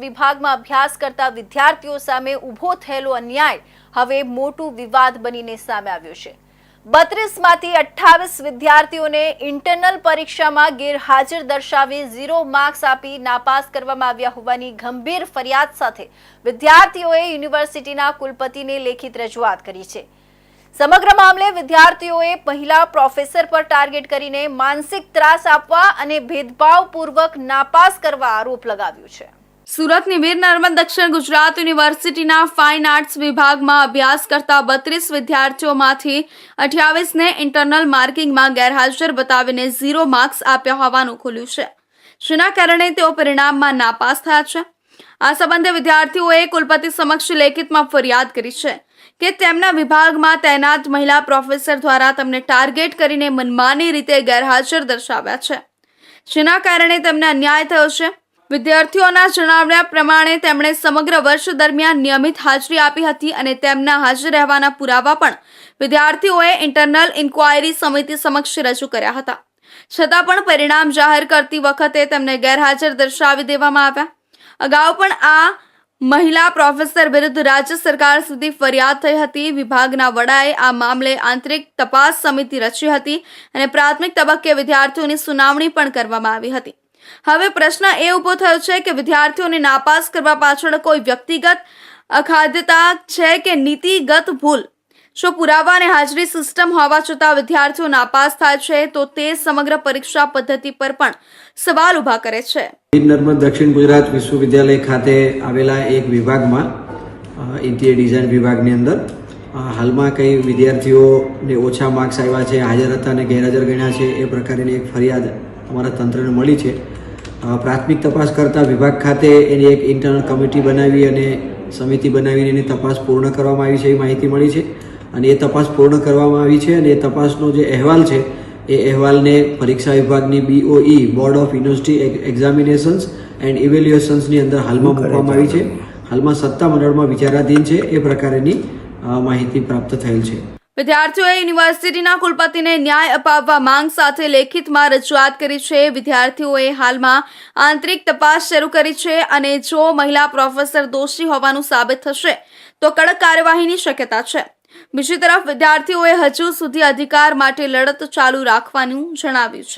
વિભાગમાં અભ્યાસ કરતા વિદ્યાર્થીઓ સામે ઊભો થયેલો અન્યાય હવે મોટું વિવાદ બનીને સામે આવ્યો છે। 32માંથી 28 વિદ્યાર્થીઓને ઇન્ટરનલ પરીક્ષામાં ગેરહાજર દર્શાવી 0 માર્ક્સ આપી નાપાસ કરવામાં આવ્યા હોવાની ગંભીર ફરિયાદ સાથે વિદ્યાર્થીઓએ યુનિવર્સિટીના કુલપતિને લેખિત રજૂઆત કરી છે। સમગ્ર મામલે વિદ્યાર્થીઓએ પહેલા પ્રોફેસર પર ટાર્ગેટ કરીને માનસિક ત્રાસ આપવા અને ભેદભાવપૂર્વક નાપાસ કરવા આરોપ લગાવ્યો છે। સુરતની વીર નર્મદ દક્ષિણ ગુજરાત યુનિવર્સિટીના ફાઇન આર્ટ્સ વિભાગમાં અભ્યાસ કરતા 32 વિદ્યાર્થીઓમાંથી 28ને ઇન્ટરનલ માર્કિંગમાં ગેરહાજર બતાવીને 0 માર્ક્સ આપ્યા હોવાનું ખુલ્યું છે, જેના કારણે તેઓ પરિણામમાં નાપાસ થયા છે। આ સંબંધે વિદ્યાર્થીઓએ કુલપતિ સમક્ષ લેખિતમાં ફરિયાદ કરી છે કે તેમના વિભાગમાં તૈનાત મહિલા પ્રોફેસર દ્વારા તેમને ટાર્ગેટ કરીને મનમાની રીતે ગેરહાજર દર્શાવ્યા છે, જેના કારણે તેમને અન્યાય થયો છે। વિદ્યાર્થીઓના જણાવ્યા પ્રમાણે તેમણે સમગ્ર વર્ષ દરમિયાન નિયમિત હાજરી આપી હતી અને તેમના હાજર રહેવાના પુરાવા પણ વિદ્યાર્થીઓએ ઇન્ટરનલ ઇન્ક્વાયરી સમિતિ સમક્ષ રજૂ કર્યા હતા, છતાં પણ પરિણામ જાહેર કરતી વખતે તેમને ગેરહાજર દર્શાવી દેવામાં આવ્યા। અગાઉ પણ આ મહિલા પ્રોફેસર વિરુદ્ધ રાજ્ય સરકાર સુધી ફરિયાદ થઈ હતી। વિભાગના વડાએ આ મામલે આંતરિક તપાસ સમિતિ રચી હતી અને પ્રાથમિક તબક્કે વિદ્યાર્થીઓની સુનાવણી પણ કરવામાં આવી હતી। હવે પ્રશ્ન એ ઊભો થયો છે કે વિદ્યાર્થીઓને નાપાસ કરવા પાછળ કોઈ વ્યક્તિગત અખાદ્યતા છે કે નીતિગત ભૂલ? જો પુરાવા અને હાજરી સિસ્ટમ હોવા છતાં વિદ્યાર્થીઓ નાપાસ થાય છે તો તે સમગ્ર પરીક્ષા પદ્ધતિ પર પણ સવાલ ઊભા કરે છે। નર્મદ દક્ષિણ ગુજરાત વિશ્વવિદ્યાલય ખાતે આવેલા એક વિભાગમાં ઇન્ટિરિયર ડિઝાઇન વિભાગની અંદર હાલમાં કઈ વિદ્યાર્થીઓને ઓછા માર્ક્સ આવ્યા છે, હાજર હતા અને ગેરહાજર ગણ્યા છે, એ પ્રકારની એક ફરિયાદ અમારા તંત્રને મળી છે। પ્રાથમિક તપાસ કરતા વિભાગ ખાતે એની એક ઇન્ટરનલ કમિટી બનાવી અને સમિતિ બનાવીને એની તપાસ પૂર્ણ કરવામાં આવી છે એ માહિતી મળી છે અને એ તપાસ પૂર્ણ કરવામાં આવી છે અને એ તપાસનો જે અહેવાલ છે એ અહેવાલને પરીક્ષા વિભાગની BOE board of university examinations and ઇવેલ્યુએશન્સની અંદર હાલમાં મૂકવામાં આવી છે। હાલમાં સત્તામંડળમાં વિચારાધીન છે, એ પ્રકારની માહિતી પ્રાપ્ત થયેલ છે। વિદ્યાર્થીઓએ યુનિવર્સિટીના કુલપતિને ન્યાય અપાવવા માંગ સાથે લેખિતમાં રજૂઆત કરી છે। વિદ્યાર્થીઓએ હાલમાં આંતરિક તપાસ શરૂ કરી છે અને જો મહિલા પ્રોફેસર દોષી હોવાનું સાબિત થશે તો કડક કાર્યવાહીની શક્યતા છે। બીજી તરફ વિદ્યાર્થીઓએ હજુ સુધી અધિકાર માટે લડત ચાલુ રાખવાનું જણાવ્યું છે।